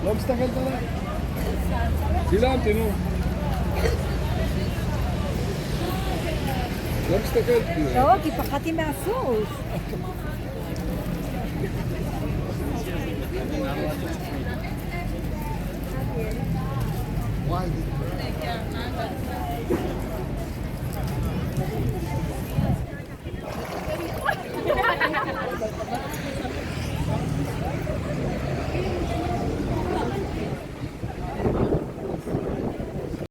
לא מסתכלת עליי? צילמתי, נו. לא מסתכלת בי. לא, כי פחדתי מהסוס. וואי.